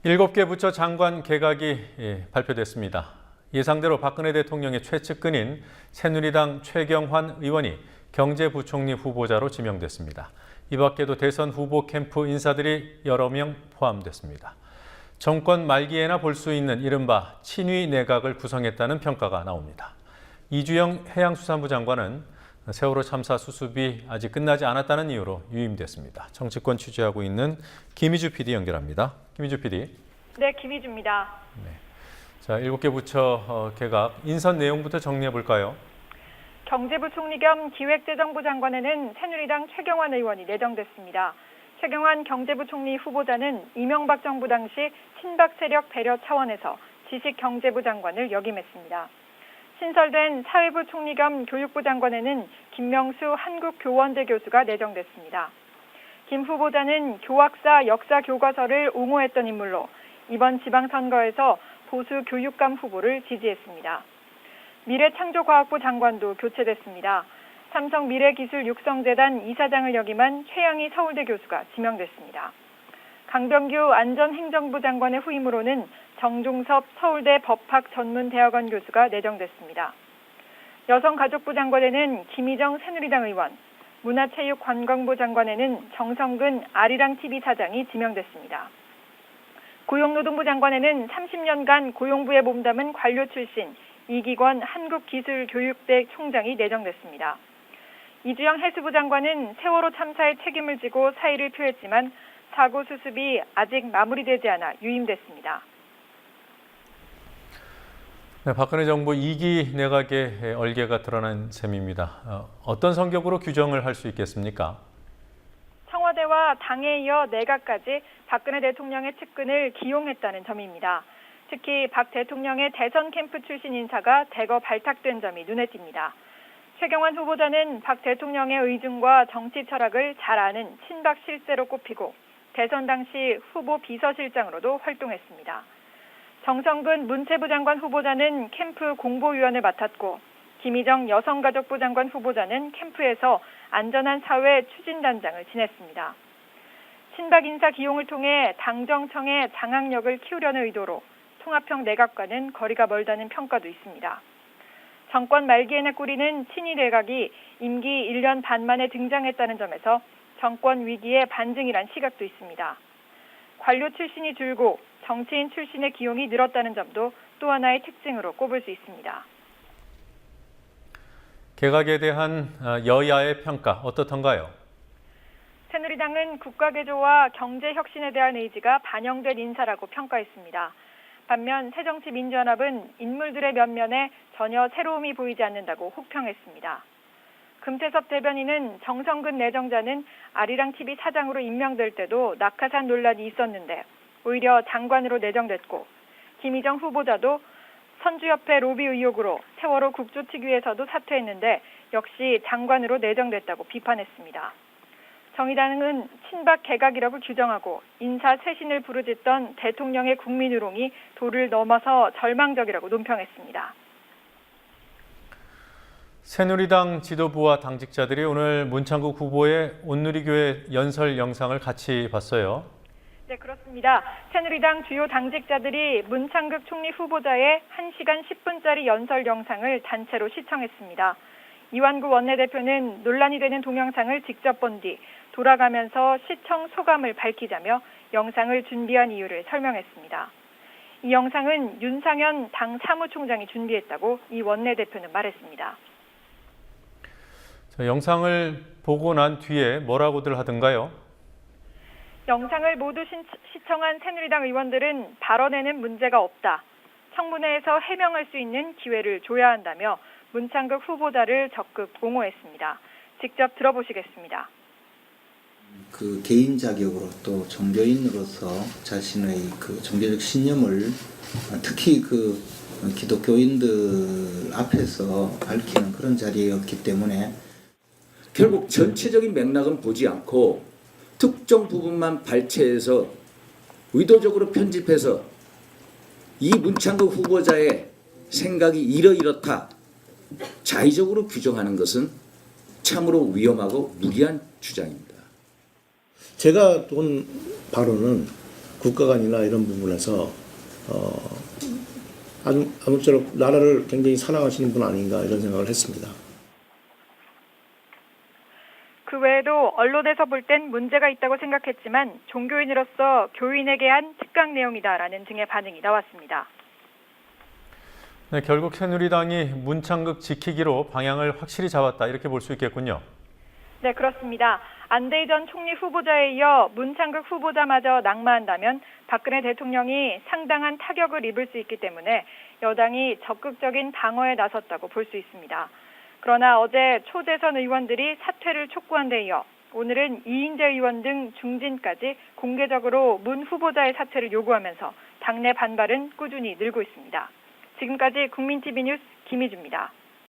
7개 부처 장관 개각이 발표됐습니다. 예상대로 박근혜 대통령의 최측근인 새누리당 최경환 의원이 경제부총리 후보자로 지명됐습니다. 이 밖에도 대선 후보 캠프 인사들이 여러 명 포함됐습니다. 정권 말기에나 볼 수 있는 이른바 친위 내각을 구성했다는 평가가 나옵니다. 이주영 해양수산부 장관은 세월호 참사 수습이 아직 끝나지 않았다는 이유로 유임됐습니다. 정치권 취재하고 있는 김희주 PD 연결합니다. 김희주 PD. 네, 김희주입니다. 네. 자, 7개 부처 개각 인선 내용부터 정리해 볼까요? 경제부총리 겸 기획재정부 장관에는 새누리당 최경환 의원이 내정됐습니다. 최경환 경제부총리 후보자는 이명박 정부 당시 친박 세력 배려 차원에서 지식경제부 장관을 역임했습니다. 신설된 사회부 총리 겸 교육부 장관에는 김명수 한국교원대 교수가 내정됐습니다. 김 후보자는 교학사 역사 교과서를 옹호했던 인물로 이번 지방선거에서 보수 교육감 후보를 지지했습니다. 미래창조과학부 장관도 교체됐습니다. 삼성 미래기술육성재단 이사장을 역임한 최양희 서울대 교수가 지명됐습니다. 강병규 안전행정부 장관의 후임으로는 정종섭 서울대 법학전문대학원 교수가 내정됐습니다. 여성가족부 장관에는 김희정 새누리당 의원, 문화체육관광부 장관에는 정성근 아리랑TV 사장이 지명됐습니다. 고용노동부 장관에는 30년간 고용부에 몸담은 관료 출신 이기권 한국기술교육대 총장이 내정됐습니다. 이주영 해수부 장관은 세월호 참사의 책임을 지고 사의를 표했지만 사고 수습이 아직 마무리되지 않아 유임됐습니다. 네, 박근혜 정부 2기 내각의 얼개가 드러난 셈입니다. 어떤 성격으로 규정을 할 수 있겠습니까? 청와대와 당에 이어 내각까지 박근혜 대통령의 측근을 기용했다는 점입니다. 특히 박 대통령의 대선 캠프 출신 인사가 대거 발탁된 점이 눈에 띕니다. 최경환 후보자는 박 대통령의 의중과 정치 철학을 잘 아는 친박 실세로 꼽히고 대선 당시 후보 비서실장으로도 활동했습니다. 정성근 문체부 장관 후보자는 캠프 공보위원을 맡았고 김희정 여성가족부 장관 후보자는 캠프에서 안전한 사회 추진단장을 지냈습니다. 친박 인사 기용을 통해 당정청의 장악력을 키우려는 의도로 통합형 내각과는 거리가 멀다는 평가도 있습니다. 정권 말기에나 꾸리는 친위 내각이 임기 1년 반 만에 등장했다는 점에서 정권 위기의 반증이란 시각도 있습니다. 관료 출신이 줄고 정치인 출신의 기용이 늘었다는 점도 또 하나의 특징으로 꼽을 수 있습니다. 개각에 대한 여야의 평가 어떻던가요? 새누리당은 국가개조와 경제혁신에 대한 의지가 반영된 인사라고 평가했습니다. 반면 새정치민주연합은 인물들의 면면에 전혀 새로움이 보이지 않는다고 혹평했습니다. 금태섭 대변인은 정성근 내정자는 아리랑TV 사장으로 임명될 때도 낙하산 논란이 있었는데 오히려 장관으로 내정됐고 김희정 후보자도 선주협회 로비 의혹으로 세월호 국조특위에서도 사퇴했는데 역시 장관으로 내정됐다고 비판했습니다. 정의당은 친박 개각이라고 규정하고 인사 쇄신을 부르짖던 대통령의 국민의롱이 도를 넘어서 절망적이라고 논평했습니다. 새누리당 지도부와 당직자들이 오늘 문창국 후보의 온누리교회 연설 영상을 같이 봤어요. 네, 그렇습니다. 새누리당 주요 당직자들이 문창극 총리 후보자의 1시간 10분짜리 연설 영상을 단체로 시청했습니다. 이완구 원내대표는 논란이 되는 동영상을 직접 본 뒤 돌아가면서 시청 소감을 밝히자며 영상을 준비한 이유를 설명했습니다. 이 영상은 윤상현 당 사무총장이 준비했다고 이 원내대표는 말했습니다. 영상을 보고 난 뒤에 뭐라고들 하던가요? 영상을 모두 시청한 새누리당 의원들은 발언에는 문제가 없다. 청문회에서 해명할 수 있는 기회를 줘야 한다며 문창극 후보자를 적극 옹호했습니다. 직접 들어보시겠습니다. 그 개인 자격으로 또 종교인으로서 자신의 그 종교적 신념을 특히 그 기독교인들 앞에서 밝히는 그런 자리였기 때문에 결국 전체적인 맥락은 보지 않고 특정 부분만 발췌해서 의도적으로 편집해서 이 문창극 후보자의 생각이 이러이렇다 자의적으로 규정하는 것은 참으로 위험하고 무리한 주장입니다. 제가 본 바로는 국가관이나 이런 부분에서 아무쪼록 나라를 굉장히 사랑하시는 분 아닌가 이런 생각을 했습니다. 그 외에도 언론에서 볼 땐 문제가 있다고 생각했지만 종교인으로서 교인에게 한 특강 내용이다라는 등의 반응이 나왔습니다. 네, 결국 새누리당이 문창극 지키기로 방향을 확실히 잡았다 이렇게 볼 수 있겠군요. 네, 그렇습니다. 안대희 전 총리 후보자에 이어 문창극 후보자마저 낙마한다면 박근혜 대통령이 상당한 타격을 입을 수 있기 때문에 여당이 적극적인 방어에 나섰다고 볼 수 있습니다. 그러나 어제 초대선 의원들이 사퇴를 촉구한 데 이어 오늘은 이인재 의원 등 중진까지 공개적으로 문 후보자의 사퇴를 요구하면서 당내 반발은 꾸준히 늘고 있습니다. 지금까지 국민TV 뉴스 김희주입니다.